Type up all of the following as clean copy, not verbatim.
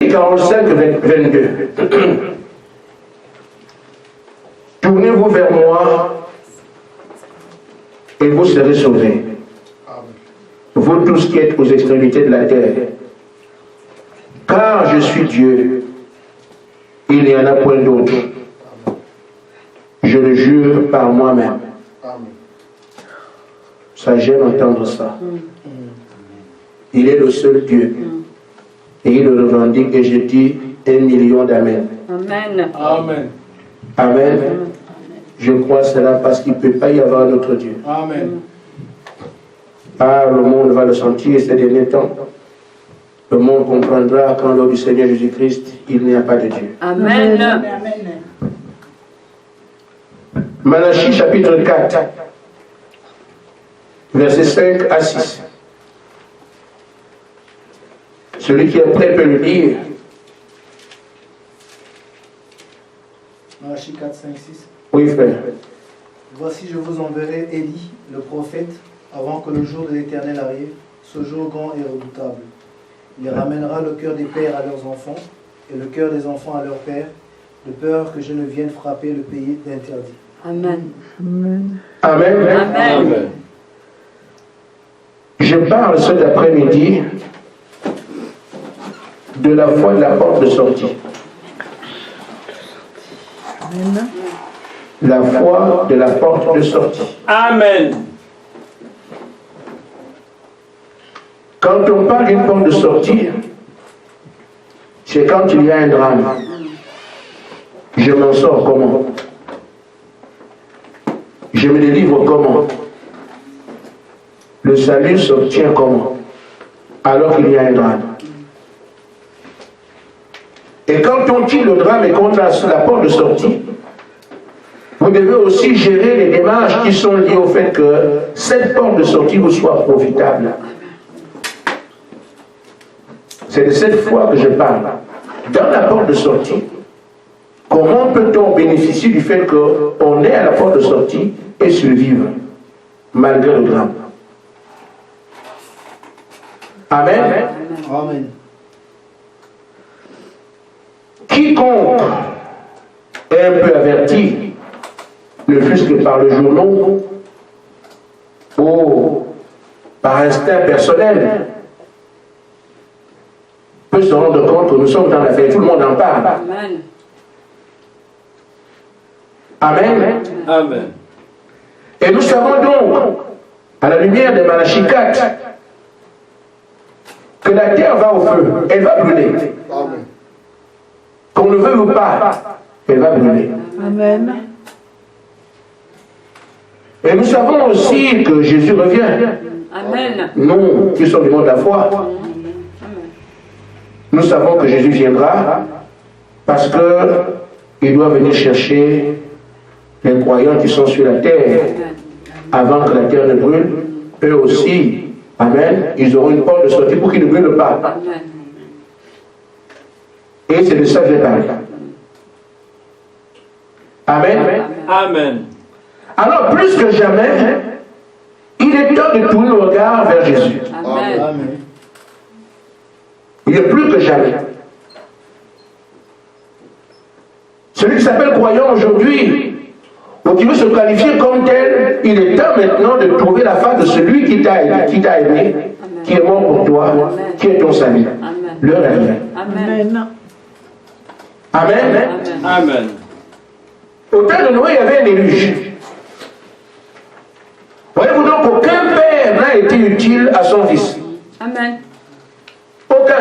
45, 22. Tournez-vous vers moi et vous serez sauvés. Vous tous qui êtes aux extrémités de la terre. Car je suis Dieu, il n'y en a point d'autre. Je le jure par moi-même. Ça gêne d'entendre ça. Il est le seul Dieu. Et il le revendique et je dis 1 million d'amen. Amen. Amen. Amen. Je crois cela parce qu'il ne peut pas y avoir d'autre Dieu. Amen. Ah, le monde va le sentir ces derniers temps. Le monde comprendra qu'en l'heure du Seigneur Jésus-Christ, il n'y a pas de Dieu. Amen. Malachie chapitre 4, versets 5 à 6. Celui qui est prêt peut le lire. Malachie 4, 5, 6. Oui, frère. Voici, je vous enverrai Élie, le prophète, avant que le jour de l'Éternel arrive, ce jour grand et redoutable. Il ramènera le cœur des pères à leurs enfants et le cœur des enfants à leurs pères, de peur que je ne vienne frapper le pays d'interdit. Amen. Amen. Amen. Je parle cet après-midi de la foi de la porte de sortie. Amen. La foi de la porte de sortie. Amen. Quand on parle d'une porte de sortie, c'est quand il y a un drame. Je m'en sors comment? Je me délivre comment? Le salut s'obtient comment? Alors qu'il y a un drame. Et quand on tire le drame et qu'on a la porte de sortie, vous devez aussi gérer les démarches qui sont liées au fait que cette porte de sortie vous soit profitable. C'est de cette foi que je parle. Dans la porte de sortie, comment peut-on bénéficier du fait qu'on est à la porte de sortie et survivre malgré le drame? Amen. Amen. Quiconque est un peu averti, ne fût-ce que par le journal ou par instinct personnel, peut se rendre compte que nous sommes dans l'affaire. Tout le monde en parle. Amen. Amen. Amen. Et nous savons donc, à la lumière de Malachie 4, que la terre va au feu, elle va brûler. Amen. Qu'on le veuille ou pas, elle va brûler. Amen. Et nous savons aussi que Jésus revient. Amen. Nous, qui sommes du monde de la foi, nous savons que Jésus viendra parce qu'il doit venir chercher les croyants qui sont sur la terre avant que la terre ne brûle. Eux aussi, amen, ils auront une porte de sortie pour qu'ils ne brûlent pas. Amen. Et c'est de ça que je parle. Amen. Amen. Alors, plus que jamais, il est temps de tourner le regard vers Jésus. Amen. Amen. Il est plus que jamais. Celui qui s'appelle croyant aujourd'hui, ou qui veut se qualifier comme tel, il est temps maintenant de trouver la face de celui qui t'a aimé, qui est mort pour toi, qui est ton salut. L'heure est venue. Amen. Amen. Amen. Au temps de Noé, il y avait un déluge. Voyez-vous donc qu'aucun père n'a été utile à son fils. Amen. Aucun.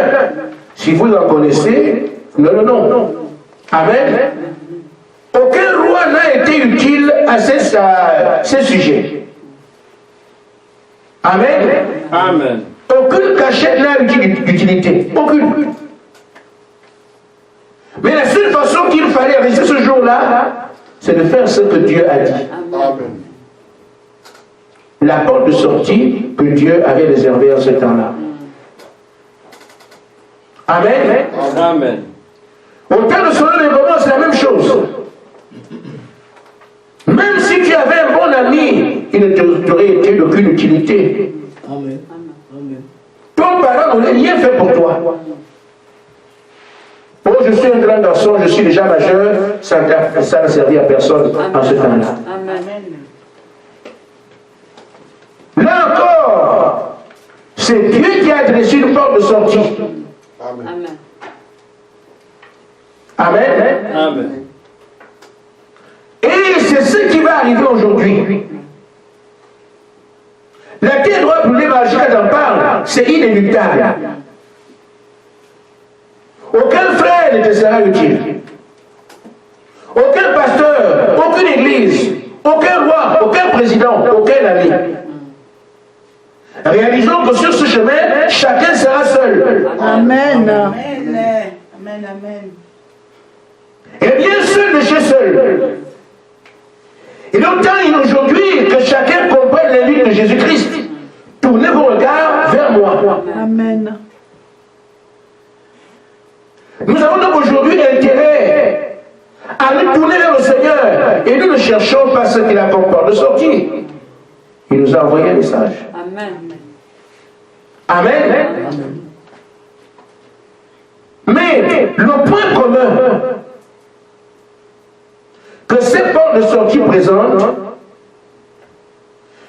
Si vous en connaissez, non. Amen. Aucun roi n'a été utile à ses sujets. Amen. Amen. Aucune cachette n'a d'utilité. Aucune. Mais la seule façon qu'il fallait rester ce jour-là, c'est de faire ce que Dieu a dit. Amen. La porte de sortie que Dieu avait réservée en ce temps-là. Amen. Amen. Au temps de Sodome et Gomorrhe, c'est la même chose. Même si tu avais un bon ami, il ne t'aurait été d'aucune utilité. Amen. Amen. Ton parent n'aurait rien fait pour toi. Oh, je suis un grand garçon, je suis déjà majeur, ça n'a servi à personne en ce temps-là. Amen. Là encore, c'est Dieu qui a dressé une porte de sortie. Amen. Amen. Amen. Et c'est ce qui va arriver aujourd'hui. La terre doit brûler, Magie en parle, c'est inéluctable. Aucun frère ne te sera utile. Aucun pasteur, aucune église, aucun roi, aucun président, aucun ami. Réalisons que sur ce chemin, chacun sera seul. Amen. Amen. Amen. Et bien seul de chez seul. Il est temps aujourd'hui que chacun comprenne la lutte de Jésus-Christ. Tournez vos regards vers moi. Amen. Nous avons donc aujourd'hui intérêt à nous tourner vers le Seigneur et nous ne cherchons pas ce qu'il a comme porte de sortie. Il nous a envoyé un message. Amen. Amen. Mais le point commun que ces portes de sortie présentent,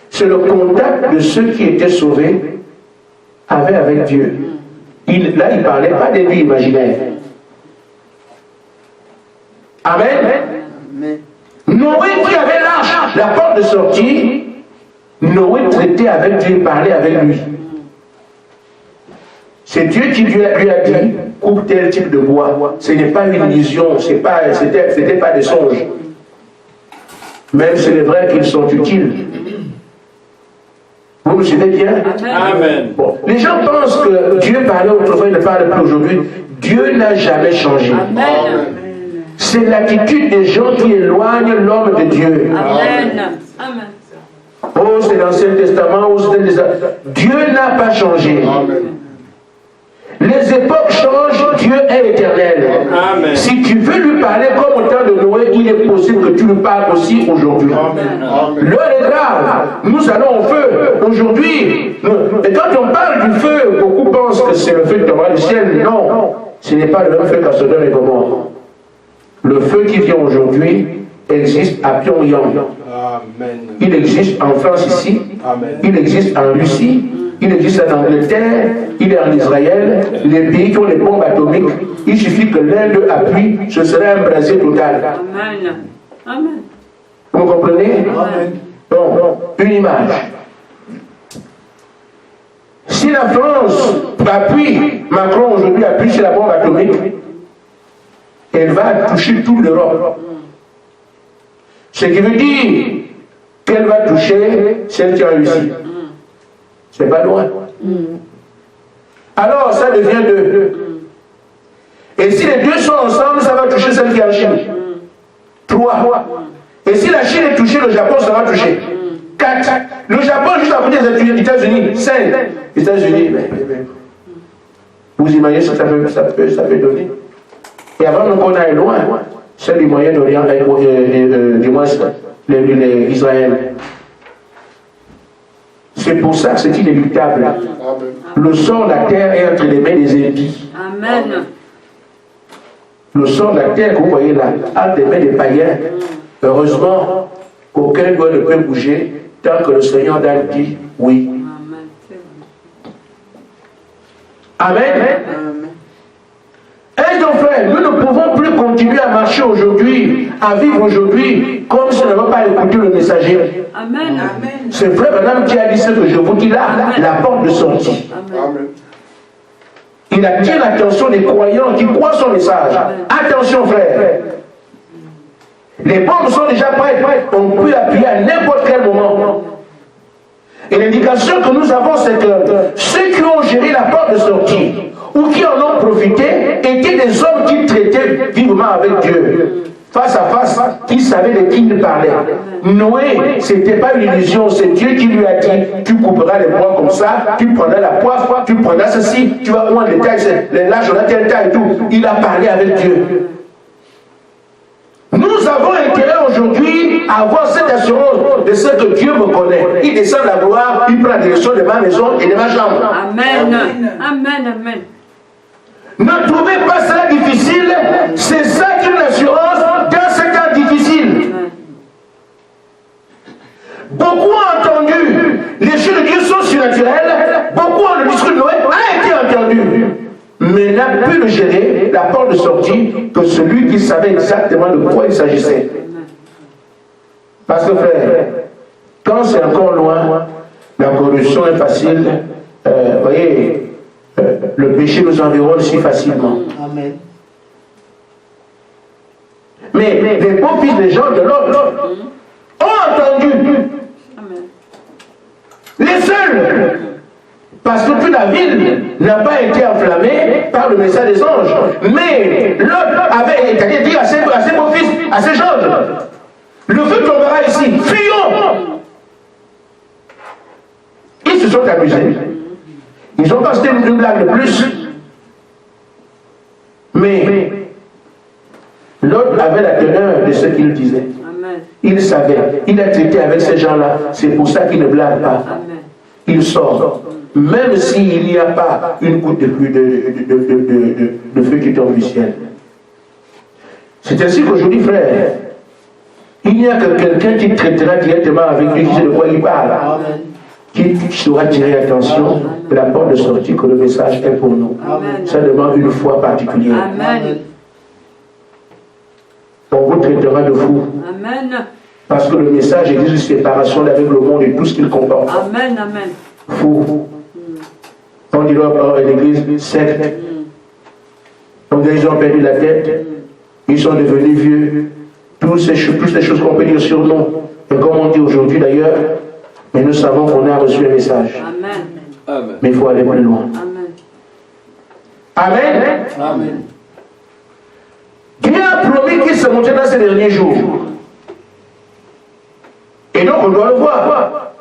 c'est le contact de ceux qui étaient sauvés avec Dieu. Là, il ne parlait pas des vies imaginaires. Amen. Noé qui avait l'arche, la porte de sortie, Noé traitait avec Dieu, parlait avec lui. C'est Dieu qui lui a dit, coupe tel type de bois. Ce n'est pas une illusion, c'était pas des songes. Même c'est vrai qu'ils sont utiles. Vous me suivez bien? Amen. Bon. Les gens pensent que Dieu parlait autrefois, il ne parle plus aujourd'hui. Dieu n'a jamais changé. Amen. C'est l'attitude des gens qui éloignent l'homme de Dieu. Amen. Amen. Oh, c'est l'Ancien Testament, oh, c'est Dieu n'a pas changé. Les époques changent, Dieu est éternel. Amen. Si tu veux lui parler comme au temps de Noé, il est possible que tu lui parles aussi aujourd'hui. L'heure est grave. Nous allons au feu. Aujourd'hui, et quand on parle du feu, beaucoup pensent que c'est le feu qui tombera du ciel. Non, ce n'est pas le même feu qu'à Sodome et Gomorrhe. Le feu qui vient aujourd'hui existe à Pyongyang. Il existe en France ici. Il existe en Russie. Il existe en Angleterre, il est en Israël, les pays qui ont les bombes atomiques, il suffit que l'un d'eux appuie, ce serait un brasier total. Amen. Amen. Vous comprenez? Amen. Bon, une image. Si la France appuie, Macron aujourd'hui appuie sur la bombe atomique, elle va toucher toute l'Europe. Ce qui veut dire qu'elle va toucher celle qui a réussi. C'est pas loin. Alors, ça devient deux. Et si les deux sont ensemble, ça va toucher celle qui est en Chine. 3. Et si la Chine est touchée, le Japon, ça va toucher. 4. Le Japon, juste à côté des États-Unis. 5. Les États-Unis, vous imaginez ce que ça peut donner. Et avant qu'on aille loin, c'est du Moyen-Orient, du moins, les Israël. C'est pour ça que c'est inéluctable. Le sort de la terre est entre les mains des impies. Amen. Le sort de la terre que vous voyez là, entre les mains des païens. Heureusement, aucun doigt ne peut bouger tant que le Seigneur a dit oui. Amen. Et donc frère, nous ne pouvons plus continuer à marcher aujourd'hui, à vivre aujourd'hui, comme si on n'avait pas écouté le messager. Amen. C'est vrai, madame, qui a dit ce que je vous dis là, la porte de sortie. Amen. Il attire l'attention des croyants qui croient son message. Attention frère. Les bombes sont déjà prêtes. On peut appuyer à n'importe quel moment. Et l'indication que nous avons, c'est que ceux qui ont géré la porte de sortie, ou qui en ont profité, étaient des hommes qui traitaient vivement avec Dieu. Face à face, qui savaient de qui il parlait. Noé, ce n'était pas une illusion, c'est Dieu qui lui a dit, tu couperas les bois comme ça, tu prendras la poivre, tu prendras ceci, tu vas voir les tailles, les larges, on a telle taille et tout. Il a parlé avec Dieu. Nous avons intérêt aujourd'hui à avoir cette assurance de ce que Dieu me connaît. Il descend la gloire, il prend la direction de ma maison et de ma chambre. Amen. Amen. Amen. Ne trouvez pas cela difficile, c'est ça qui est une assurance dans ce temps difficile. Beaucoup ont entendu, les choses de Dieu sont surnaturelles, beaucoup ont le discours de Noé a été entendu, mais n'a pu le gérer, la porte de sortie, que celui qui savait exactement de quoi il s'agissait. Parce que frère, quand c'est encore loin, la corruption est facile, voyez, le péché nous environne si facilement. Amen. Mais les beaux fils des gens de l'autre ont entendu. Les seuls. Parce que toute la ville n'a pas été enflammée par le message des anges. Mais l'autre avait dit à ses beaux fils, à ses gens, le feu tombera ici, fuyons. Ils se sont amusés. Ils ont passé une blague de plus. Mais l'autre avait la teneur de ce qu'il disait. Amen. Il savait. Il a traité avec ces gens-là. C'est pour ça qu'il ne blague pas. Amen. Il sort. Même s'il n'y a pas une goutte de pluie de feu qui tombe du ciel. C'est ainsi qu'aujourd'hui, frère, il n'y a que quelqu'un qui traitera directement avec lui, qui sait de quoi il parle. Amen. Qui saura tirer attention de la porte de sortie que le message est pour nous. Amen. Ça demande une foi particulière. Amen. On vous traitera de fou. Amen. Parce que le message exige une séparation avec le monde et tout ce qu'il comporte. Amen. Amen. Fou. On dira à l'église secte. On dirait qu'ils ont perdu la tête. Ils sont devenus vieux. Toutes ces choses qu'on peut dire sur nous. Et comme on dit aujourd'hui d'ailleurs, mais nous savons qu'on a reçu un message. Amen. Amen. Mais il faut aller plus loin. Amen. Amen. Amen. Dieu a promis qu'il se montrait dans ces derniers jours. Et donc on doit le voir.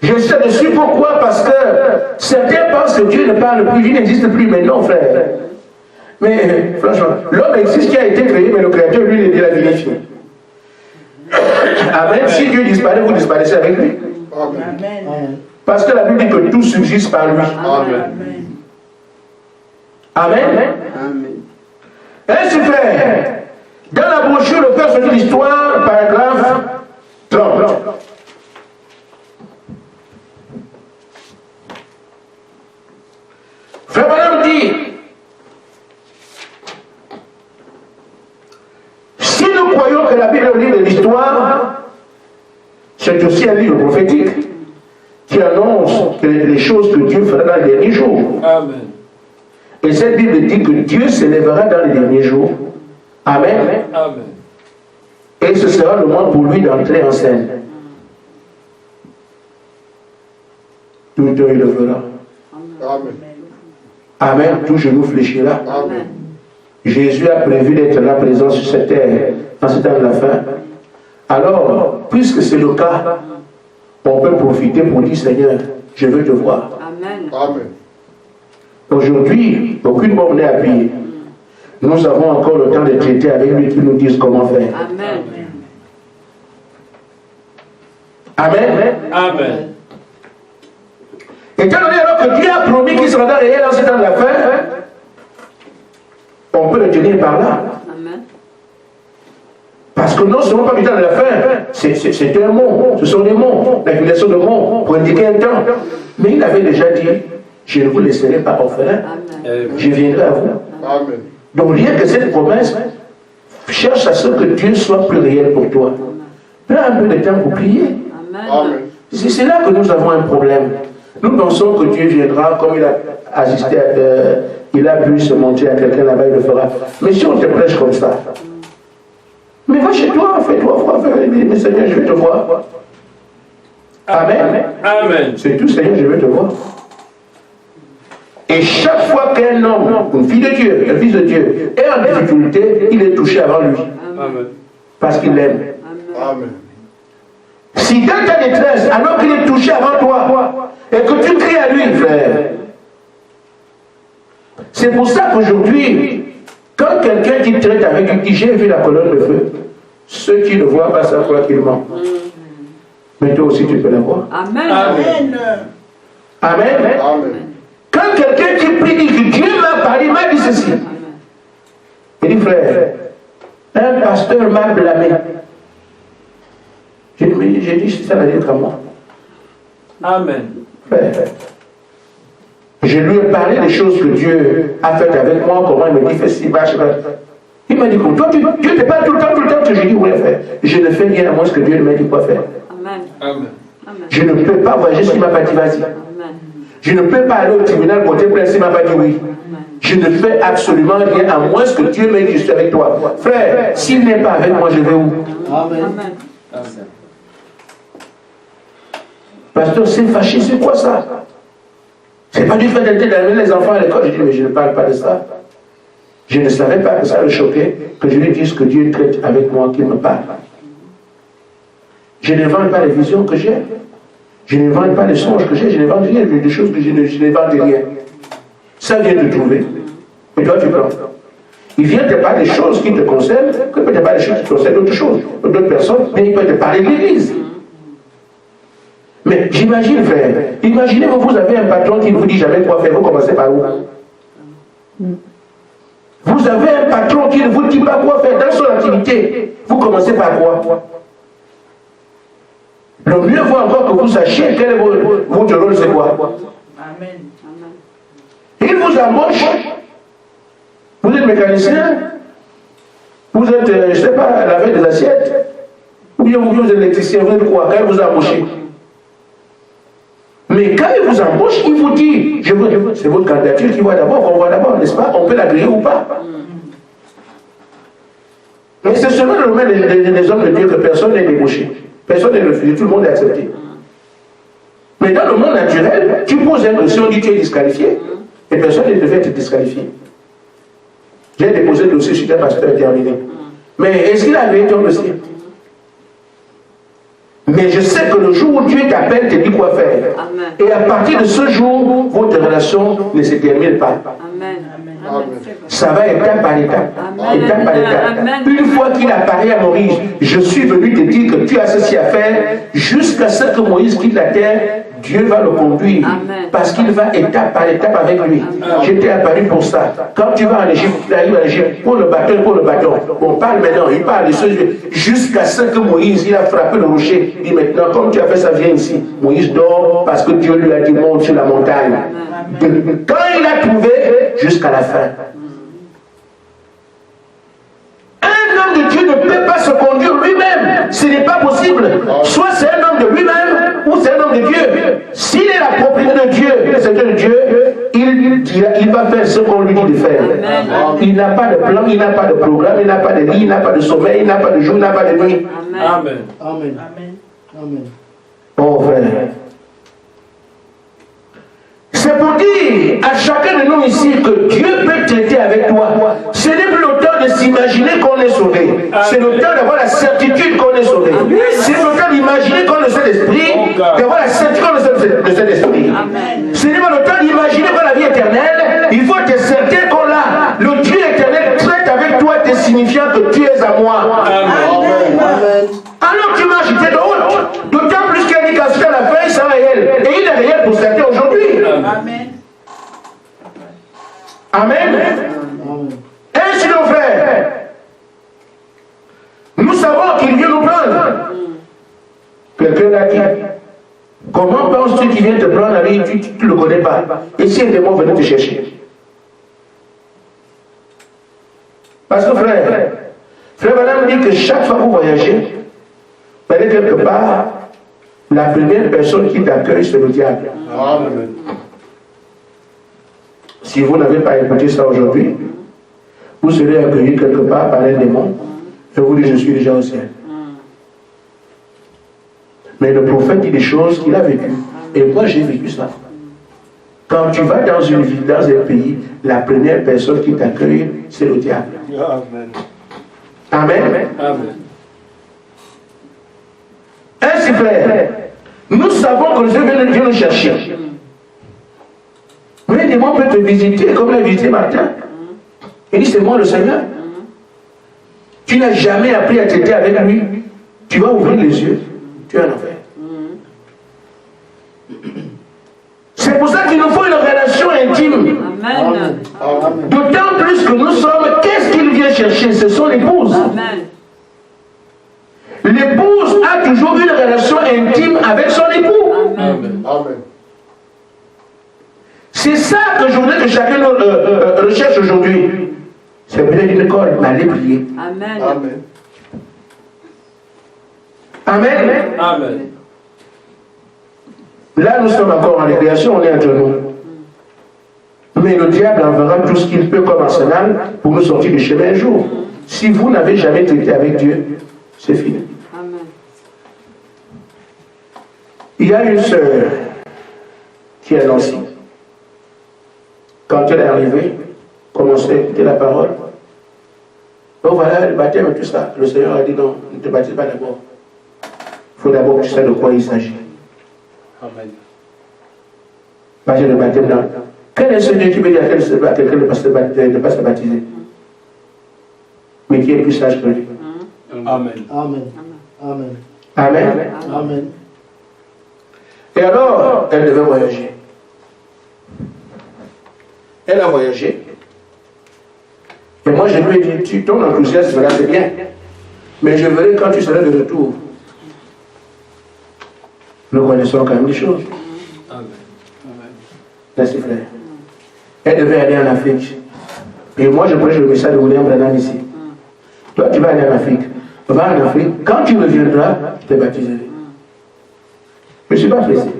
Je sais dessus pourquoi, parce que certains pensent que Dieu ne parle plus, Dieu n'existe plus, mais non frère. Mais franchement, l'homme existe qui a été créé, mais le Créateur lui il est la vérité. Amen. Si Dieu disparaît, vous disparaissez avec lui. Amen. Amen. Parce que la Bible dit que tout subsiste par lui. Amen. Amen. Amen. Ainsi frère, dans la brochure, le père se dit l'histoire, paragraphe 30. Frère Madame dit, si nous croyons que la Bible est un livre de l'histoire, c'est aussi un livre prophétique qui annonce les choses que Dieu fera dans les derniers jours. Amen. Et cette Bible dit que Dieu s'élèvera dans les derniers jours. Amen. Amen. Et ce sera le moment pour lui d'entrer en scène. Tout œil le verra. Amen. Amen. Tout genou fléchira. Amen. Jésus a prévu d'être là présent sur cette terre en ce temps de la fin. Alors, puisque c'est le cas, on peut profiter pour dire Seigneur, je veux te voir. Amen. Amen. Aujourd'hui, aucune bombe n'est appuyée. Nous avons encore le temps de traiter avec lui qui nous dise comment faire. Amen. Amen. Amen. Étant donné alors que Dieu a promis qu'il sera réel en ce temps de la fin, on peut le tenir par là. Amen. Parce que non seulement pas du temps de la fin, c'est un mot, ce sont des mots, l'accumulation de mots pour indiquer un temps. Mais il avait déjà dit, je ne vous laisserai pas orphelin, Amen. je viendrai à vous. Amen. Donc rien que cette promesse, cherche à ce que Dieu soit plus réel pour toi. Prends un peu de temps pour prier. Amen. Amen. C'est là que nous avons un problème. Nous pensons que Dieu viendra comme il a assisté, il a pu se montrer à quelqu'un là-bas, il le fera. Mais si on te prêche comme ça, mais va chez toi, fais-toi voir, mais Seigneur, je vais te voir. Amen. Amen. C'est tout, Seigneur, je vais te voir. Et chaque fois qu'un homme, une fille de Dieu, un fils de Dieu, est en difficulté, il est touché avant lui. Amen. Parce qu'il l'aime. Amen. Si dans ta détresse, alors qu'il est touché avant toi, et que tu cries à lui, frère, c'est pour ça qu'aujourd'hui, quand quelqu'un qui traite avec lui dit j'ai vu la colonne de feu, ceux qui ne voient pas ça croient qu'il ment. Mais toi aussi tu peux la voir. Amen. Amen. Amen. Amen. Quand quelqu'un qui prie dit que Dieu m'a parlé, il m'a dit ceci. Il dit, frère, un pasteur m'a blâmé. J'ai dit, ça va être à moi. Amen. Frère, je lui ai parlé des choses que Dieu a faites avec moi, comment il me dit, fais ci, va, il m'a dit, toi, Dieu te parle tout le temps, que je dis, oui, frère. Je ne fais rien à moi ce que Dieu m'a dit quoi faire. Amen. Amen. Je ne peux pas voyager s'il ne m'a pas dit vas-y. Je ne peux pas aller au tribunal porter plainte s'il ne m'a pas dit oui. Je ne fais absolument rien à moins ce que Dieu m'a dit, je suis avec toi. Frère, s'il n'est pas avec moi, je vais où? Amen. Pasteur, c'est fâché, c'est quoi ça? C'est pas du fait d'amener les enfants à l'école. Je dis, mais je ne parle pas de ça. Je ne savais pas que ça le choquait, que je lui dise que Dieu traite avec moi, qu'il me parle. Je n'invente pas les visions que j'ai. Je n'invente pas les songes que j'ai. Je n'invente rien des choses que je n'invente rien. Ça vient de trouver. Et toi, tu prends. Il vient te parler des choses qui te concernent, que peut te parler des choses qui concernent d'autres choses, d'autres personnes, mais il peut te parler de l'Église. Mais j'imagine, frère, imaginez vous avez un patron qui vous dit jamais quoi faire, vous commencez par où? Vous avez un patron qui ne vous dit pas quoi faire dans son activité, vous commencez par quoi? Le mieux vaut encore que vous sachiez quel est votre rôle, c'est quoi? Amen. Il vous embauche, vous êtes mécanicien, vous êtes, je ne sais pas, laver des assiettes, ou bien vous êtes électricien, vous êtes quoi? Quand il vous a embauché. Mais quand il vous embauche, il vous dit, c'est votre candidature qui va d'abord, qu'on voit d'abord, n'est-ce pas? On peut l'agréer ou pas? Mais c'est seulement le domaine des hommes de Dieu que personne n'est débauché. Personne n'est refusé, tout le monde est accepté. Mais dans le monde naturel, tu poses un dossier, on dit tu es disqualifié, et personne ne devait être disqualifié. J'ai déposé le dossier sur un pasteur terminé. Mais est-ce qu'il a vu ton dossier? Mais je sais que le jour où Dieu t'appelle, te dit quoi faire. Amen. Et à partir de ce jour, votre relation ne se termine pas. Amen. Ça va étape par étape. Amen. Étape par étape. Amen. Une fois qu'il a parlé à Moïse, je suis venu te dire que tu as ceci à faire, jusqu'à ce que Moïse quitte la terre, Dieu va le conduire. Amen. Parce qu'il va étape par étape avec lui. J'étais apparu pour ça. Quand tu vas en Égypte, tu arrives en Égypte, pour le bâton. On parle maintenant, il parle de ce jusqu'à ce que Moïse, il a frappé le rocher. Il dit maintenant, comme tu as fait ça, viens ici. Moïse dort parce que Dieu lui a dit monte sur la montagne. Quand il a trouvé, jusqu'à la fin. Un homme de Dieu ne peut pas se conduire lui-même. Ce n'est pas possible. Soit c'est un homme de lui-même, ou c'est un homme de Dieu. S'il est la propriété de Dieu, le Seigneur de Dieu, il va faire ce qu'on lui dit de faire. Il n'a pas de plan, il n'a pas de programme, il n'a pas de lit, il n'a pas de sommeil, il n'a pas de jour, il n'a pas de nuit. Amen. Amen. Amen. Oh frère. C'est pour dire à chacun de nous ici que Dieu peut traiter avec toi. Ce n'est plus le temps de s'imaginer qu'on est sauvé. C'est le temps d'avoir la certitude qu'on est sauvé. C'est le temps d'imaginer qu'on est cet esprit, d'avoir la certitude qu'on est de cet esprit. Ce n'est pas le temps d'imaginer qu'on a la vie éternelle. Il faut être certain qu'on l'a. Le Dieu éternel traite avec toi, te signifiant que tu es à moi. Amen. Alors tu marches, tu es de haute. D'autant plus qu'il dit qu'à la fin, il sera réel. Et il est réel pour certains aujourd'hui. Amen. Amen. Ainsi, nos frères, nous savons qu'il vient nous prendre. Quelqu'un l'a dit. Comment penses-tu qu'il vient te prendre avec tu ne le connais pas? Et si un démon venait te chercher? Parce que frère Madame dit que chaque fois que vous voyagez, vous allez quelque part, la première personne qui t'accueille, c'est le diable. Amen. Si vous n'avez pas écouté ça aujourd'hui, vous serez accueilli quelque part par un démon et vous dites je suis déjà au ciel. Mais le prophète dit des choses qu'il a vécues. Et moi j'ai vécu ça. Quand tu vas dans une ville, dans un pays, la première personne qui t'accueille, c'est le diable. Amen. Amen. Amen. Ainsi, frère, nous savons que Dieu vient nous chercher. Mais un démon peut te visiter comme l'a visité Martin. Il dit c'est moi le Seigneur. Tu n'as jamais appris à traiter avec lui. Tu vas ouvrir les yeux. Tu es en enfer. C'est pour ça qu'il nous faut une relation intime Amen. Amen. D'autant plus que nous sommes, qu'est-ce qu'il vient chercher? C'est son épouse. Amen. L'épouse a toujours une relation intime avec son époux. Amen. Amen. C'est ça que je voudrais que chacun recherche aujourd'hui. C'est peut-être une école, mais allez prier. Amen. Amen. Amen. Amen. Là, nous sommes encore en récréation, on est entre nous. Mais le diable enverra tout ce qu'il peut comme arsenal pour nous sortir du chemin un jour. Si vous n'avez jamais traité avec Dieu, c'est fini. Amen. Il y a une sœur qui est Nancy. Quand elle est arrivée, commençait à écouter la parole. Donc voilà, le baptême et tout ça. Le Seigneur a dit non, ne te baptise pas d'abord. Il faut d'abord que tu sais de quoi il s'agit. Amen. Parce que le baptême, là. Quel est ce Dieu qui veut dire à quelqu'un de ne pas se baptiser? Mais qui est plus sage que lui? Amen. Amen. Amen. Amen. Amen. Et alors, elle devait voyager. Elle a voyagé. Et moi, je lui ai dit, ton enthousiasme là, c'est bien. Mais je verrai quand tu seras de retour. Nous connaissons quand même des choses. Amen. Merci, frère. Elle devait aller en Afrique. Et moi, je prêche le message de William Branham ici. Toi, tu vas aller en Afrique. Va en Afrique. Quand tu reviendras, je te baptiserai. Je ne suis pas pressé.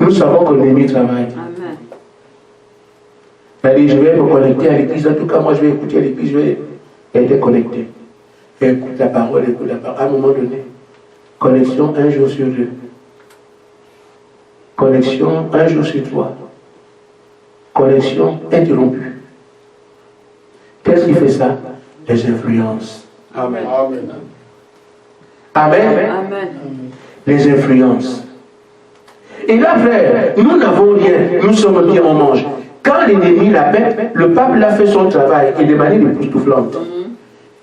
Nous savons que l'ennemi travaille. Amen. Elle dit, je vais me connecter à l'église. En tout cas, moi, je vais écouter à l'église. Je vais être connecté. Écoute la parole, écoute la parole. À un moment donné, connexion un jour sur deux. Connexion un jour sur trois. Connexion interrompue. Qu'est-ce qui fait ça? Les influences. Amen. Amen. Amen. Amen. Les influences. Et là, frère, nous n'avons rien. Nous sommes bien, on mange. Quand l'ennemi l'appelle, le pape l'a fait son travail et de manière époustouflante.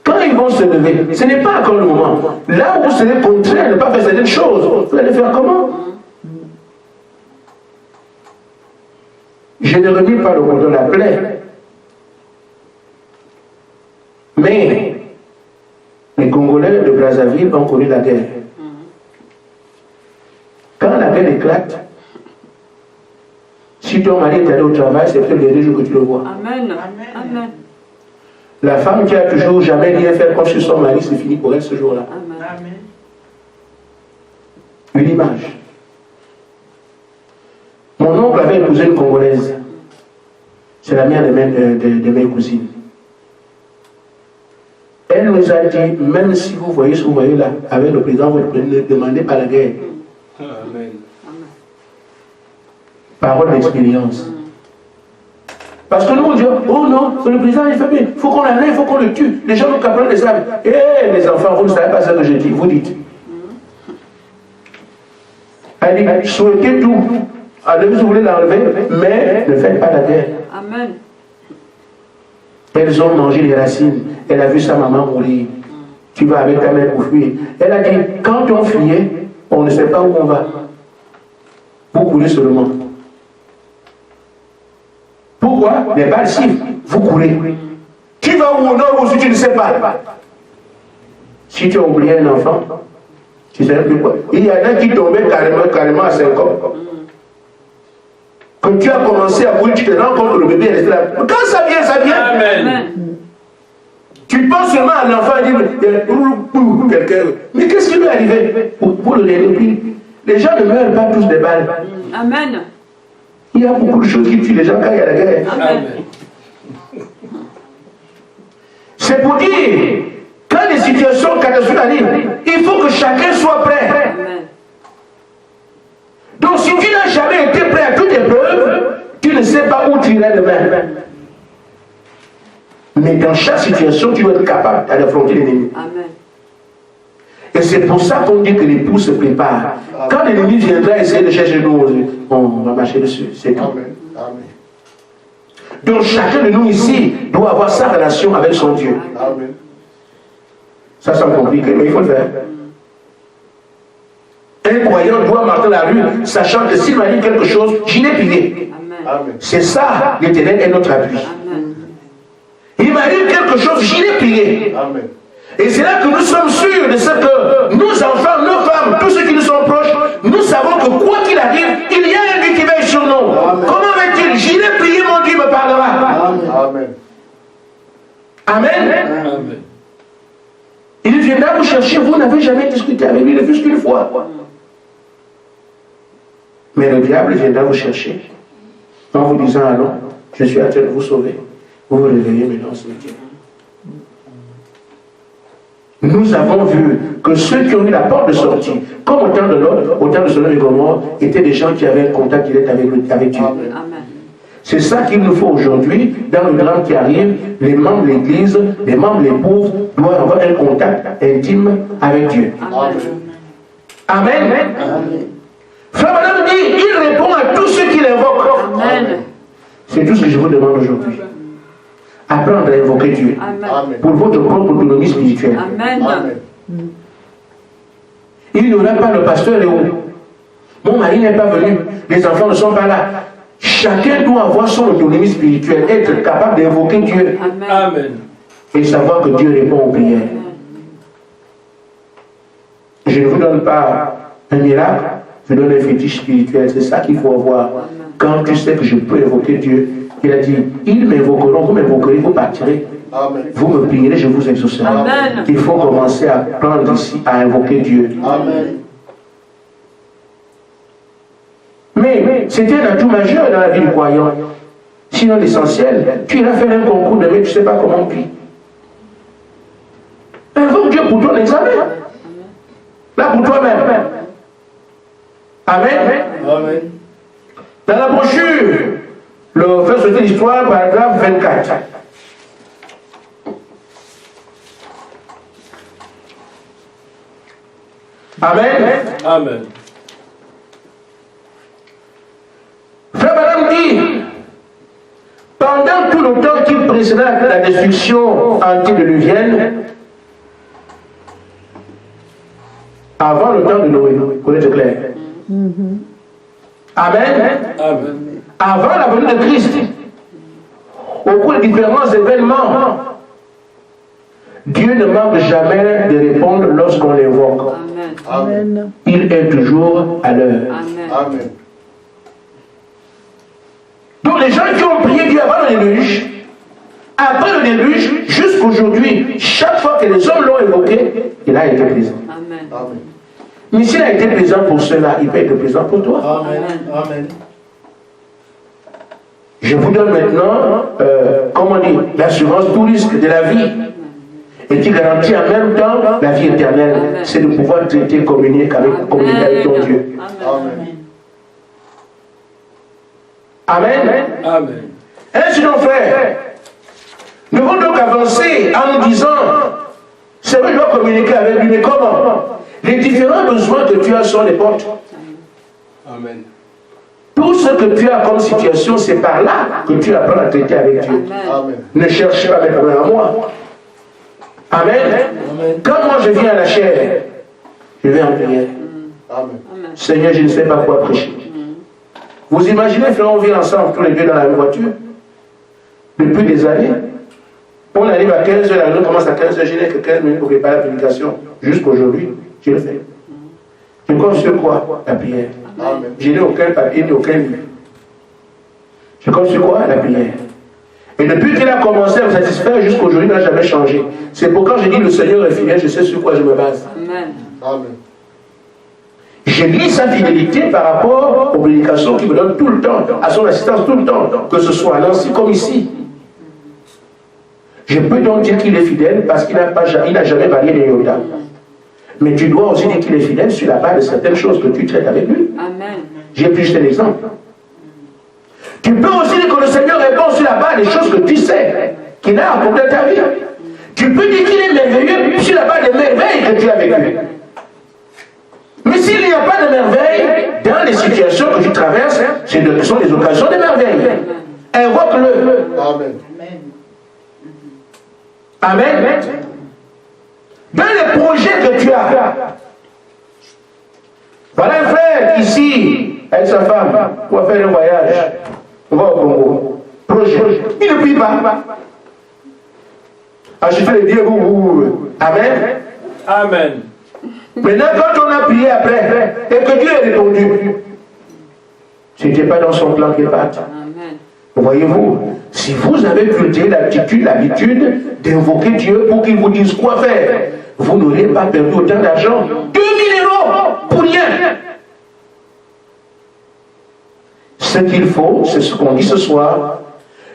Quand ils vont se lever, ce n'est pas encore le moment. Là où vous serez contraint de ne pas faire certaines choses, vous allez faire comment? Je ne remis pas le mot de la plaie. Mais les Congolais de Brazzaville ont connu la guerre. Quand la guerre éclate, si ton mari est allé au travail, c'est peut-être les 2 jours que tu le vois. Amen. Amen. La femme qui a toujours jamais rien fait comme sur son mari, c'est fini pour elle ce jour-là. Amen. Une image. Mon oncle avait épousé une Congolaise. C'est la mère de mes cousines. Elle nous a dit, même si vous voyez ce que vous voyez là, avec le président, vous ne demandez pas la guerre. Amen. Parole d'expérience. Parce que nous, on dit, oh non, le président il fait bien, il faut qu'on l'arrête, il faut qu'on le tue. Les gens nous capent des armes. Eh, les enfants, vous ne savez pas ce que je dis, vous dites. Elle dit, souhaitez tout. Allez, vous voulez l'enlever, mais ne faites pas la guerre. Amen. Elles ont mangé les racines. Elle a vu sa maman mourir. Tu vas avec ta mère pour fuir. Elle a dit, quand on fuyait, on ne sait pas où on va. Vous courez seulement. Pourquoi? Les balles sifflent. Vous courez. Tu vas où au nord ou si tu ne sais pas? Si tu as oublié un enfant, tu ne sais plus quoi. Il y en a qui tombaient carrément à 5 ans. Quand tu as commencé à courir, tu te rends compte que le bébé est resté là. Quand ça vient, ça vient. Amen. Tu penses seulement à l'enfant et dis, quelqu'un. Mais qu'est-ce qui lui est arrivé? Pour le réduire. Les gens ne meurent pas tous des balles. Amen. Il y a beaucoup de choses qui tuent les gens quand il y a la guerre. Amen. C'est pour dire, quand les situations catastrophiques arrivent, il faut que chacun soit prêt. Amen. Donc si tu n'as jamais été prêt à toute épreuve, tu ne sais pas où tu iras demain. Mais dans chaque situation, tu dois être capable d'affronter l'ennemi. Amen. Et c'est pour ça qu'on dit que l'époux se prépare. Quand l'ennemi viendra essayer de chercher nous, on va marcher dessus. C'est tout. Amen. Amen. Donc chacun de nous ici doit avoir sa relation avec son Dieu. Amen. Ça semble compliqué, mais il faut le faire. Un croyant doit marcher la rue, sachant que s'il m'a dit quelque chose, je l'ai pillé. Amen. Amen. C'est ça, l'Éternel est notre appui. Amen. Il m'arrive quelque chose, j'irai prier. Amen. Et c'est là que nous sommes sûrs de ce que nos enfants, nos femmes, tous ceux qui nous sont proches, nous savons que quoi qu'il arrive, il y a un Dieu qui veille sur nous. Amen. Comment va-t-il? J'irai prier, mon Dieu me parlera. Amen. Amen. Amen. Il viendra vous chercher, vous n'avez jamais discuté avec lui, ne fût-ce qu'une fois. Mais le diable viendra vous chercher en vous disant, ah non, je suis en train de vous sauver. Vous vous réveillez maintenant ce matin. Nous avons vu que ceux qui ont eu la porte de sortie, comme au temps de l'autre, au temps de Sodome et Gomorrhe, étaient des gens qui avaient un contact direct avec Dieu. Amen. Amen. C'est ça qu'il nous faut aujourd'hui, dans le drame qui arrive, les membres de l'Église, les membres les pauvres doivent avoir un contact intime avec Dieu. Amen. Amen. Amen. Frère Madame dit, il répond à tous ceux qui l'invoquent. Amen. C'est tout ce que je vous demande aujourd'hui. Apprendre à invoquer Dieu Amen. pour votre propre autonomie spirituelle. Amen. Amen. Il n'y aura pas le pasteur Léo. Mon mari n'est pas venu. Les enfants ne sont pas là. Chacun doit avoir son autonomie spirituelle, être capable d'invoquer Dieu Amen. Amen. et savoir que Dieu répond aux prières. Je ne vous donne pas un miracle, je donne un fétiche spirituel. C'est ça qu'il faut avoir. Quand tu sais que je peux invoquer Dieu, il a dit, ils m'invoqueront, vous m'invoquerez, vous partirez. Amen. Vous me prierez, je vous exaucerai. Amen. Il faut commencer à prendre ici, à invoquer Dieu. Amen. Mais c'était un atout majeur dans la vie du croyant. Sinon, l'essentiel, tu iras faire un concours de mais tu ne sais pas comment on prie. Invoque Dieu pour ton examen. Là, pour toi-même. Amen. Amen. Dans la brochure, le fait sauter l'histoire, paragraphe 24. Amen. Amen. Frère Madame dit, pendant tout le temps qui précéda la destruction antédiluvienne, avant le temps de Noé, pour être clair. Amen. Amen. Avant la venue de Christ, au cours de différents événements, Dieu ne manque jamais de répondre lorsqu'on l'invoque. Amen. Amen. Il est toujours à l'heure. Amen. Amen. Donc les gens qui ont prié Dieu avant le déluge, après le déluge, jusqu'aujourd'hui, chaque fois que les hommes l'ont évoqué, il a été présent. Amen. Amen. Mais s'il a été présent pour cela, il peut être présent pour toi. Amen. Amen. Je vous donne maintenant, comment on dit, l'assurance tout risque de la vie. Et qui garantit en même temps la vie éternelle. C'est de pouvoir traiter, communiquer avec ton Dieu. Amen. Amen. Amen. Ainsi donc, frère, nous devons donc avancer en nous disant, c'est vrai, je dois communiquer avec lui, mais comment? Les différents besoins que tu as sont les portes. Amen. Tout ce que tu as comme situation, c'est par là que tu apprends à traiter avec Dieu. Amen. Ne cherche pas mes problèmes à moi. Amen. Amen. Quand moi je viens à la chair, je vais en prière. Amen. Seigneur, je ne sais pas quoi prêcher. Vous imaginez, frère, on vient ensemble tous les deux dans la même voiture, depuis des années. On arrive à 15h, la réunion commence à 15h, je n'ai que 15 minutes pour préparer la publication. Jusqu'aujourd'hui, je le fais. Je compte sur quoi? La prière. Amen. Je n'ai aucun papier ni aucun livre. Je compte sur quoi? La prière. Et depuis qu'il a commencé à me satisfaire jusqu'aujourd'hui, il n'a jamais changé. C'est pourquoi je dis le Seigneur est fidèle, je sais sur quoi je me base. Amen. Amen. Je lis sa fidélité par rapport aux prédications qu'il me donne tout le temps, à son assistance tout le temps, que ce soit à Nancy comme ici. Je peux donc dire qu'il est fidèle parce qu'il n'a jamais varié de iota. Mais tu dois aussi dire qu'il est fidèle sur la base de certaines choses que tu traites avec lui. Amen. J'ai pris juste un exemple. Tu peux aussi dire que le Seigneur répond sur la base des choses que tu sais, qu'il a apporté à ta vie. Tu peux dire qu'il est merveilleux sur la base des merveilles que tu as vécues. Mais s'il n'y a pas de merveille, dans les situations que tu traverses, ce sont des occasions de merveille. Invoque-le. Amen. Amen. Dans les projets que tu as, voilà un frère ici, avec sa femme, pour faire un voyage. on va au Congo. Projet. Il ne prie pas. Achetez les dieux, vous. Amen. Amen. Maintenant, quand on a prié après, et que Dieu a répondu, ce n'était pas dans son plan qu'il parte. Amen. Voyez-vous, si vous avez cultivé l'habitude d'invoquer Dieu pour qu'il vous dise quoi faire, vous n'auriez pas perdu autant d'argent. 2 000 € pour rien. Ce qu'il faut, c'est ce qu'on dit ce soir,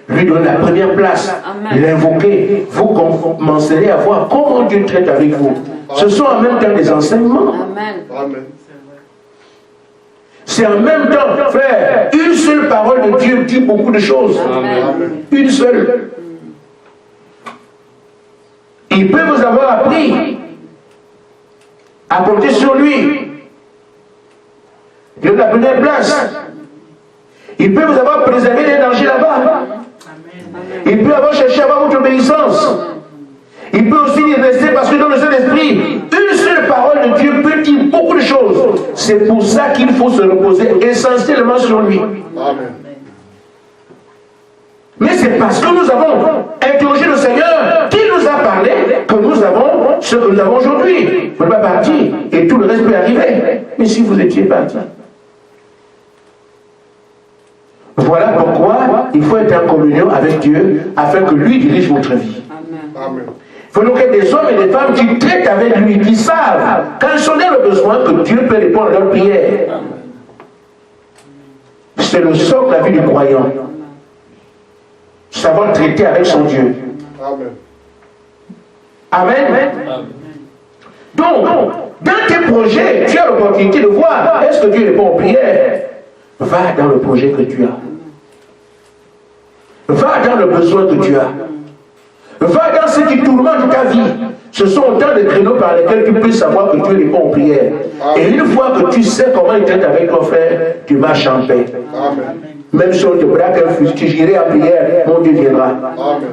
lui donner la première place, l'invoquer. Vous commencerez à voir comment Dieu traite avec vous. Ce sont en même temps des enseignements. Amen. Amen. C'est en même temps, frère, une seule parole de Dieu dit beaucoup de choses. Amen. Une seule. Il peut vous avoir appris à compter sur lui. Il donne la première place. Il peut vous avoir préservé des dangers là-bas. Il peut avoir cherché à avoir votre obéissance. Il peut aussi y rester parce que dans le Saint-Esprit, une seule parole de Dieu peut dire beaucoup de choses. C'est pour ça qu'il faut se reposer essentiellement sur lui. Amen. Mais c'est parce que nous avons interrogé le Seigneur qui nous a parlé que nous avons ce que nous avons aujourd'hui. Vous n'êtes pas parti et tout le reste peut arriver. Mais si vous étiez parti. Voilà pourquoi il faut être en communion avec Dieu afin que lui dirige votre vie. Amen. Il faut donc être des hommes et des femmes qui traitent avec lui, qui savent, quand ils sont dans le besoin, que Dieu peut répondre à leurs prières. C'est le socle de la vie du croyant. Savoir traiter avec son Dieu. Amen. Amen. Donc, dans tes projets, tu as l'opportunité de voir, est-ce que Dieu répond aux prières? Va dans le projet que tu as. Va dans le besoin que tu as. Va dans ce qui tourmente ta vie. Ce sont autant de créneaux par lesquels tu peux savoir que Dieu répond aux prières. Et une fois que tu sais comment il traite avec ton frère, tu marches en paix. Amen. Même si on te braque un fusil, tu irais en prière, mon Dieu viendra. Amen.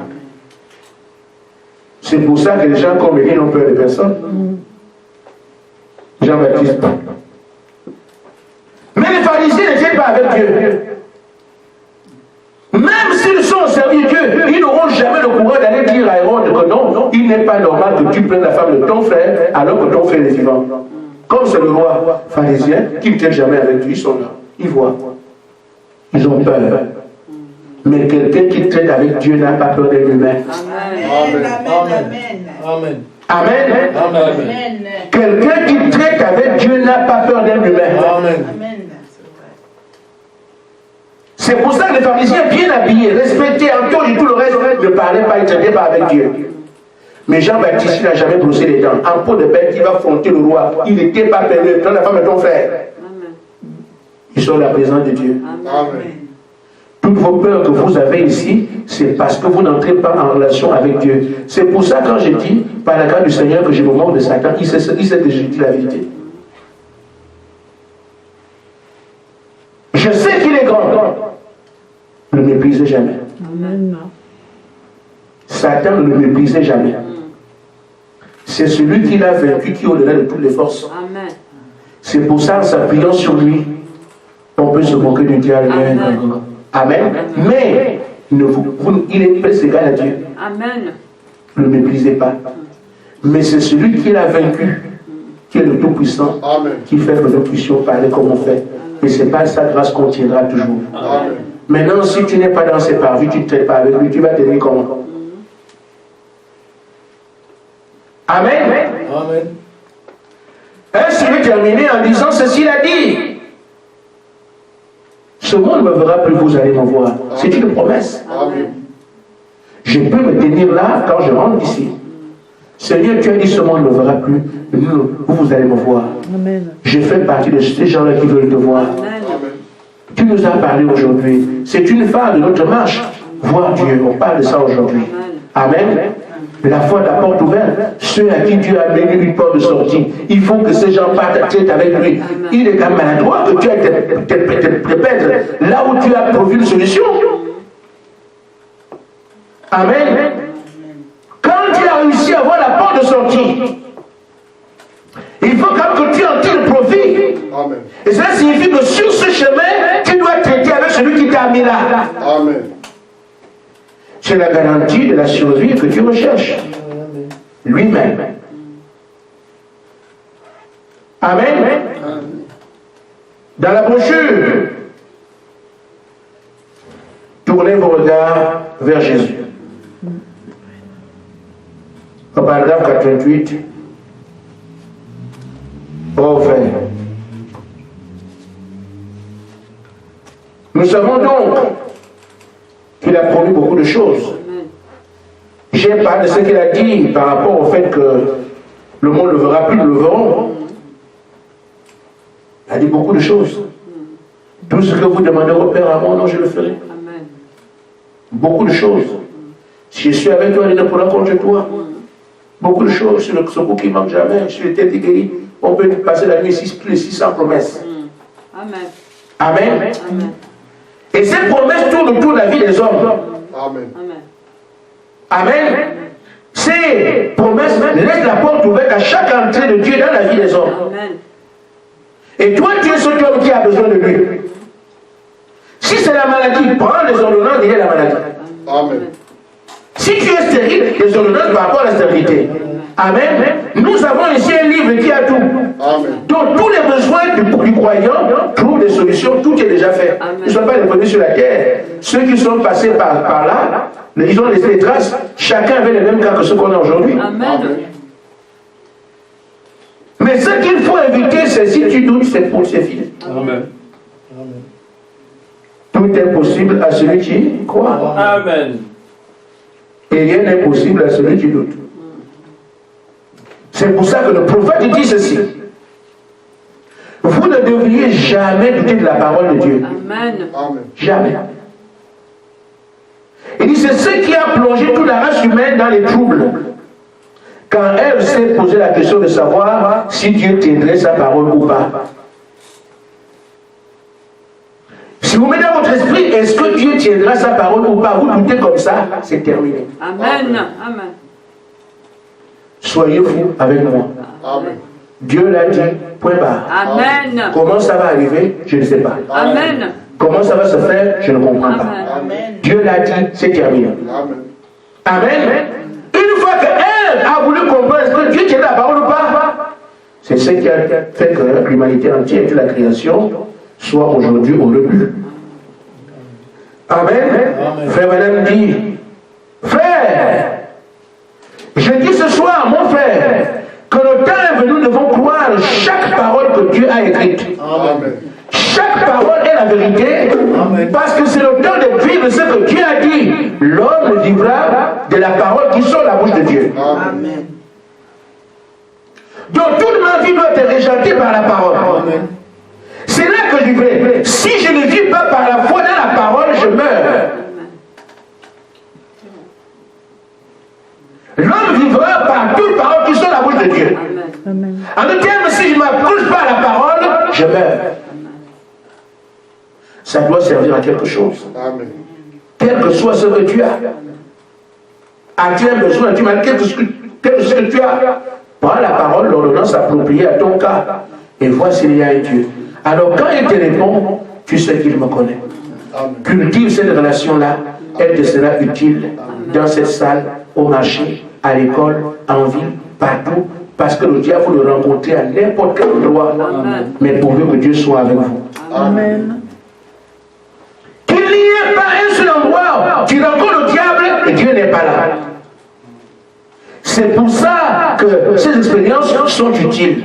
C'est pour ça que les gens comme Élie n'ont peur de personne. Jean-Baptiste. Mais les pharisiens n'étaient pas avec Dieu. Même s'ils sont au service de Dieu, ils n'auront jamais le courage d'aller dire à Hérode que non, il n'est pas normal que tu prennes la femme de ton frère alors que ton frère est vivant. Comme c'est le roi pharisien qui ne traite jamais avec Dieu, ils sont là, ils voient. Ils ont peur. Mais quelqu'un qui traite avec Dieu n'a pas peur d'un humain. Amen. Amen. Amen. Amen. Quelqu'un qui traite avec Dieu n'a pas peur d'un humain. Amen. C'est pour ça que les pharisiens bien habillés, respectés, entourés et tout le reste, ne parlaient pas, ils ne traitaient pas avec Dieu. Mais Jean-Baptiste n'a jamais brossé les dents. En peau de bête, il va affronter le roi. Il n'était pas permis. Prends la femme de ton frère. Ils sont la présence de Dieu. Amen. Toutes vos peurs que vous avez ici, c'est parce que vous n'entrez pas en relation avec Dieu. C'est pour ça quand je dis, par la grâce du Seigneur, que je me moque de Satan, il sait que je dis la vérité. Je sais qu'il est grand. Ne le méprisez jamais. Amen. Satan ne le méprisez jamais. C'est celui qui l'a vaincu qui est au-delà de toutes les forces. Amen. C'est pour ça, en s'appuyant sur lui, on peut se moquer de Dieu. Amen. Amen. Mais il est presque égal à Dieu. Amen. Ne le méprisez pas. Mais c'est celui qui l'a vaincu, qui est le Tout-Puissant, Amen. qui fait que nous puissions parler comme on fait. Et c'est pas sa grâce qu'on tiendra toujours. Amen. Maintenant, si tu n'es pas dans ses parvis, tu ne traites pas avec lui, tu vas tenir comment? Amen. Amen. Ainsi, je vais terminer en disant ceci, il a dit. Ce monde ne me verra plus, vous allez me voir. C'est une promesse. Amen. Je peux me tenir là quand je rentre ici. Seigneur, tu as dit ce monde ne me verra plus. Vous allez me voir. Amen. Je fais partie de ces gens-là qui veulent te voir. Amen. Tu nous as parlé aujourd'hui. C'est une phase de notre marche. Voir Dieu. On parle de ça aujourd'hui. Amen. La foi de la porte ouverte. Ceux à qui Dieu a mis une porte de sortie. Il faut que ces gens partent tête avec lui. Il est quand même maladroit que tu ailles te répète là où tu as trouvé une solution. Amen. Quand tu as réussi à avoir la porte de sortie, il faut quand même que tu en tires profit. Amen. Et cela signifie que sur ce chemin, tu dois traiter avec celui qui t'a mis là. Amen. C'est la garantie de la survie que tu recherches. Lui-même. Amen. Dans la brochure, tournez vos regards vers Jésus. Au paragraphe 88, ô frère, nous savons donc qu'il a promis beaucoup de choses. J'ai parlé de ce qu'il a dit par rapport au fait que le monde ne le verra plus, nous le verrons. Il a dit beaucoup de choses. Tout ce que vous demandez au Père à mon nom, je le ferai. Amen. Beaucoup de choses. Si je suis avec toi, il ne pourra contre toi. Beaucoup de choses sur le secours qui ne manque jamais, sur les têtes guéries. On peut passer la nuit ici, plus de 600 promesses. Amen. Amen. Amen. Et ces promesses tournent autour de la vie des hommes. Amen. Amen. Amen. Ces promesses laissent la porte ouverte à chaque entrée de Dieu dans la vie des hommes. Amen. Et toi, tu es ce homme qui a besoin de lui. Si c'est la maladie, prends les ordonnances derrière la maladie. Amen. Si tu es stérile, les ordonnances par rapport à la stérilité. Amen. Nous avons ici un livre qui a tout. Amen. Donc tous les besoins du croyant trouvent des solutions, tout est déjà fait. Amen. Ils ne sont pas les premiers sur la terre. Ceux qui sont passés par là, ils ont laissé des traces. Chacun avait les mêmes cas que ceux qu'on a aujourd'hui. Amen. Mais ce qu'il faut éviter, c'est si tu doutes, c'est pour ses filles. Amen. Tout est possible à celui qui croit. Amen. Et rien n'est possible à celui qui doute. C'est pour ça que le prophète dit ceci. Vous ne devriez jamais douter de la parole de Dieu. Amen. Amen. Jamais. Il dit, c'est ce qui a plongé toute la race humaine dans les troubles. Quand elle s'est posé la question de savoir si Dieu tiendrait sa parole ou pas. Si vous mettez dans votre esprit, est-ce que Dieu tiendra sa parole ou pas, vous doutez comme ça, c'est terminé. Amen. Amen. Soyez fous avec moi. Amen. Dieu l'a dit, point barre. Amen. Comment ça va arriver, je ne sais pas. Amen. Comment ça va se faire, je ne comprends pas. Amen. Dieu l'a dit, c'est terminé. Amen. Amen. Une fois qu'elle a voulu comprendre est-ce que Dieu tient la parole ou pas, c'est ce qui a fait que l'humanité entière, toute la création, soit aujourd'hui au rebut. Amen. Frère Madame dit, frère, je dis ce soir, mon frère, que le temps est venu, nous devons croire chaque parole que Dieu a écrite. Amen. Chaque parole est la vérité, parce que c'est le temps de vivre ce que Dieu a dit. L'homme vivra de la parole qui sort de la bouche de Dieu. Amen. Donc toute ma vie doit être régentie par la parole. C'est là que je vivrai. Si je ne vis pas par la foi dans la parole, je meurs. L'homme vivra par toute parole qui sort de la bouche de Dieu. Amen. En d'autres termes, si je ne m'accroche pas à la parole, je meurs. Ça doit servir à quelque chose. Amen. Quel que soit ce que tu as. As-tu un besoin, tu m'as quel que ce que tu as. Prends la parole, l'ordonnance appropriée à ton cas. Et vois s'il y a un Dieu. Alors quand il te répond, tu sais qu'il me connaît. Amen. Cultive cette relation-là. Elle te sera utile dans cette salle, au marché, à l'école, en ville, partout. Parce que le diable, vous le rencontrez à n'importe quel endroit. Amen. Mais pourvu que Dieu soit avec vous. Amen. Qu'il n'y ait pas un seul endroit où tu rencontres le diable et Dieu n'est pas là. C'est pour ça que ces expériences sont utiles.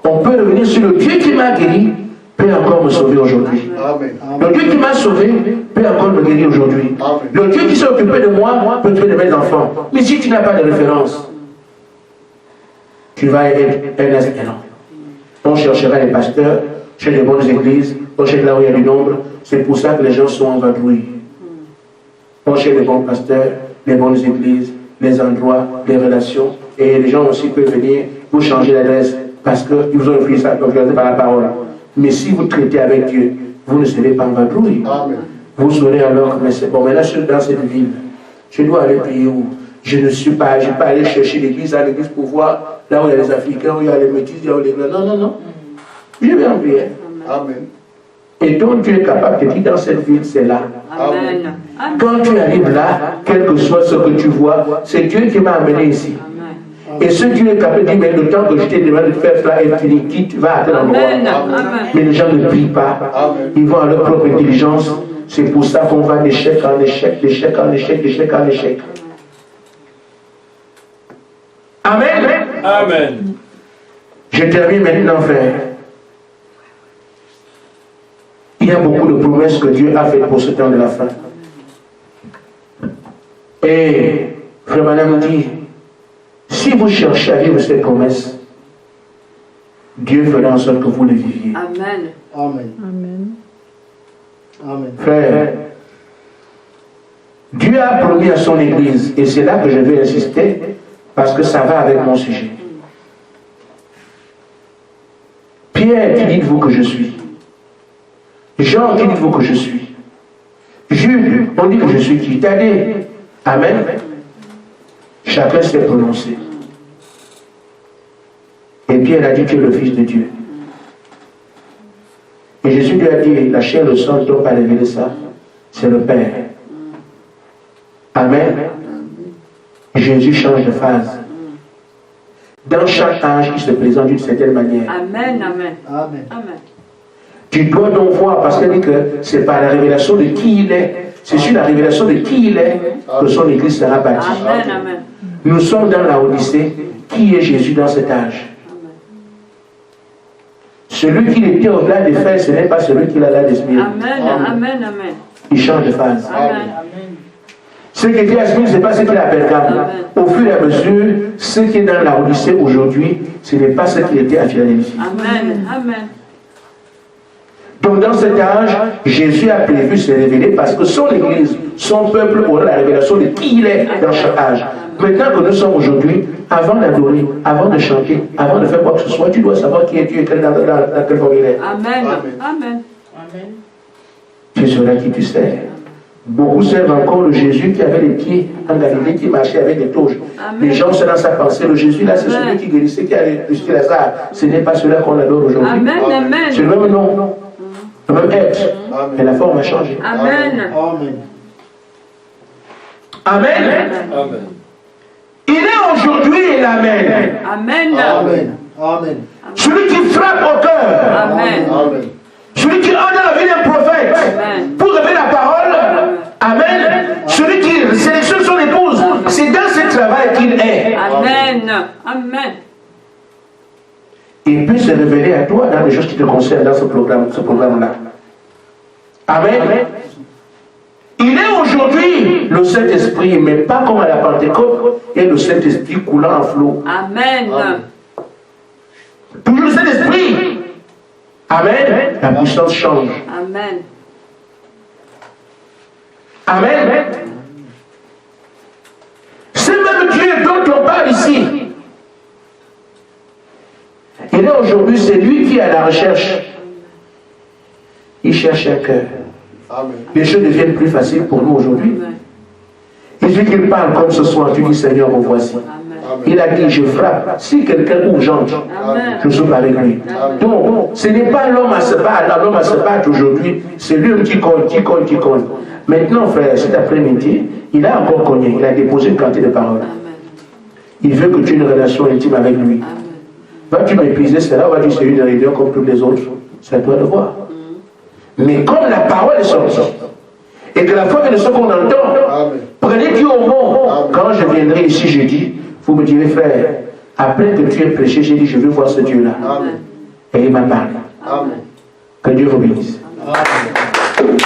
On peut revenir sur le Dieu qui m'a guéri, peut encore me sauver aujourd'hui. Amen. Le Dieu qui m'a sauvé peut encore me guérir aujourd'hui. Amen. Le Dieu qui s'est occupé de moi peut occupé de mes enfants. Mais si tu n'as pas de référence, tu vas être un astélant. On cherchera les pasteurs, chez les bonnes églises, on cherche là où il y a du nombre. C'est pour ça que les gens sont en vadrouille. On cherche les bons pasteurs, les bonnes églises, les endroits, les relations. Et les gens aussi peuvent venir pour changer l'adresse parce qu'ils vous ont offert ça par la parole. Mais si vous traitez avec Dieu, vous ne serez pas en vadrouille. Amen. Vous saurez alors que c'est bon. Maintenant, je suis dans cette ville. Je dois aller prier où? Je ne suis pas, je ne vais pas aller chercher l'église à l'église pour voir là où il y a les Africains, où il y a les métis, là où il y a les... Non, non, non. Je vais en prière. Amen. Et donc tu es capable de dire dans cette ville, c'est là. Amen. Amen. Quand tu arrives là, quel que soit ce que tu vois, c'est Dieu qui m'a amené ici. Amen. Et ce Dieu est capable de dire, mais le temps que je t'ai demandé de faire cela est fini, quitte, va à tel endroit. Amen. Amen. Mais les gens ne prient pas. Amen. Ils vont à leur propre intelligence. C'est pour ça qu'on va d'échec en échec, d'échec en échec, d'échec en échec. Amen. Amen. Je termine maintenant, frère. Il y a beaucoup de promesses que Dieu a faites pour ce temps de la fin. Et frère Madame dit, si vous cherchez à vivre ces promesses, Dieu fera en sorte que vous les viviez. Amen. Amen. Amen. Amen. Frère, Dieu a promis à son Église, et c'est là que je vais insister, parce que ça va avec mon sujet. Pierre, qui dites-vous que je suis? Jean, qui dites-vous que je suis? Jules, on dit que je suis qui? Thaddée. Amen. Chacun s'est prononcé. Et Pierre a dit, tu es le Fils de Dieu. Et Jésus lui a dit, la chair et le sang ne t'ont pas révélé ça. C'est le Père. Amen. Jésus change de phase. Dans chaque âge, il se présente d'une certaine manière. Amen. Amen. Amen. Amen. Tu dois donc voir, parce qu'elle dit que c'est par la révélation de qui il est, c'est sur la révélation de qui il est que son Église sera bâtie. Amen. Amen. Nous sommes dans la Odyssée. Qui est Jésus dans cet âge? Celui qui était au-delà des faits, ce n'est pas celui qui est là des Smyrne. Amen. Amen. Amen. Il change de phase. Amen. Ce qui était à Smyrne, ce n'est pas ce qui est à Pergame. Amen. Au fur et à mesure, ce qui est dans la Odyssée aujourd'hui, ce n'est pas ce qui était à Philadelphie. Amen. Amen. Donc dans cet âge, Jésus a prévu se révéler parce que son Église, son peuple aura la révélation de qui il est dans chaque âge. Maintenant que nous sommes aujourd'hui, avant d'adorer, avant de chanter, avant de faire quoi que ce soit, tu dois savoir qui est Dieu et dans quelle forme il est. Amen. Amen. Tu seras qui tu sers. Beaucoup servent encore le Jésus qui avait les pieds en Galilée, qui marchait avec des touches. Les gens sont dans sa pensée. Le Jésus là, c'est celui qui guérissait, qui a ressuscité Lazare. Ce n'est pas celui qu'on adore aujourd'hui. Amen. Amen. C'est le même nom, le même être. Mais la forme a changé. Amen. Amen. Amen. Amen. Il est aujourd'hui et l'Amen. Amen. Amen. Amen. Celui qui frappe au cœur. Amen. Amen. Celui qui honore la vie d'un prophète. Amen. Pour révéler la parole. Amen. Celui qui sélectionne son épouse. C'est dans ce travail qu'il est. Amen. Amen. Il peut se révéler à toi dans les choses qui te concernent dans ce programme-là. Amen. Il est aujourd'hui le Saint-Esprit, mais pas comme à la Pentecôte, et le Saint-Esprit coulant en flot. Amen. Toujours le Saint-Esprit. Amen. La puissance change. Amen. Amen. Ce même Dieu dont on parle ici, il est aujourd'hui, c'est lui qui est à la recherche. Il cherche un cœur. Amen. Les choses deviennent plus faciles pour nous aujourd'hui. Il dit qu'il parle comme ce soir, tu dis Seigneur, me voici. Amen. Il a dit, je frappe. Si quelqu'un ouvre, j'entre. Amen. Je suis avec lui. Donc, ce n'est pas l'homme à se battre. L'homme à se battre aujourd'hui, c'est lui qui cogne, qui cogne, qui cogne. Maintenant, frère, cet après-midi, il a encore cogné. Il a déposé une quantité de paroles. Il veut que tu aies une relation intime avec lui. Vas-tu m'épuiser cela, vas-tu suivre une réunion comme tous les autres? C'est à toi de voir. Mais comme la parole est sortie, et que la foi vient de ce qu'on entend, Amen. prenez Dieu au mot. Amen. Quand je viendrai ici jeudi, vous me direz, frère, après que tu aies prêché, j'ai dit, je veux voir ce Dieu-là. Amen. Et il m'a parlé. Amen. Que Dieu vous bénisse. Amen.